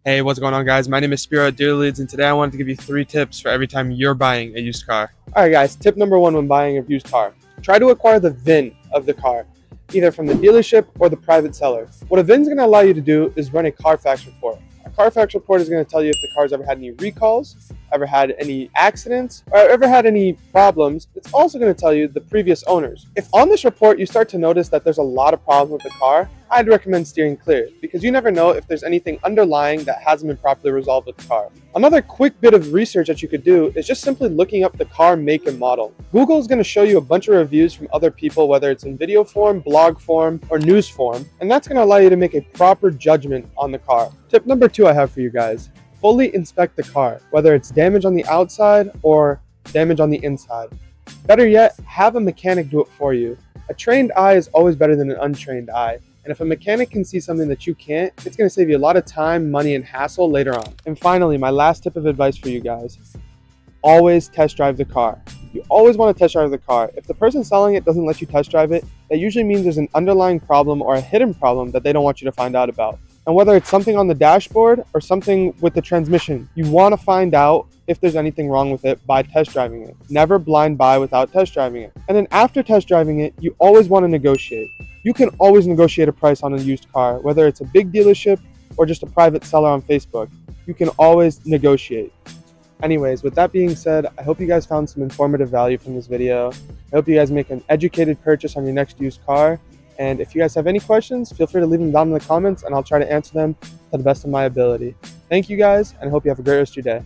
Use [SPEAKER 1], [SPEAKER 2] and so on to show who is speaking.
[SPEAKER 1] Hey, what's going on, guys? My name is Spero, and today I wanted to give you 3 tips for every time you're buying a used car. All right, guys, tip number one when buying a used car: try to acquire the VIN of the car, either from the dealership or the private seller. What a VIN is going to allow you to do is run a Carfax report. A Carfax report is going to tell you if the car's ever had any recalls, ever had any accidents, or ever had any problems. It's also going to tell you the previous owners. If on this report you start to notice that there's a lot of problems with the car, I'd recommend steering clear, because you never know if there's anything underlying that hasn't been properly resolved with the car. Another quick bit of research that you could do is just simply looking up the car make and model. Google is going to show you a bunch of reviews from other people, whether it's in video form, blog form, or news form, and that's going to allow you to make a proper judgment on the car. Tip number 2 I have for you guys: fully inspect the car, whether it's damage on the outside or damage on the inside. Better yet, have a mechanic do it for you. A trained eye is always better than an untrained eye. And if a mechanic can see something that you can't, it's going to save you a lot of time, money, and hassle later on. And finally, my last tip of advice for you guys: always test drive the car. You always want to test drive the car. If the person selling it doesn't let you test drive it, that usually means there's an underlying problem or a hidden problem that they don't want you to find out about. And whether it's something on the dashboard or something with the transmission, you want to find out if there's anything wrong with it by test driving it. Never blind buy without test driving it. And then after test driving it, you always want to negotiate. You can always negotiate a price on a used car, whether it's a big dealership or just a private seller on Facebook. You can always negotiate. Anyways, with that being said, I hope you guys found some informative value from this video. I hope you guys make an educated purchase on your next used car. And if you guys have any questions, feel free to leave them down in the comments and I'll try to answer them to the best of my ability. Thank you guys, and I hope you have a great rest of your day.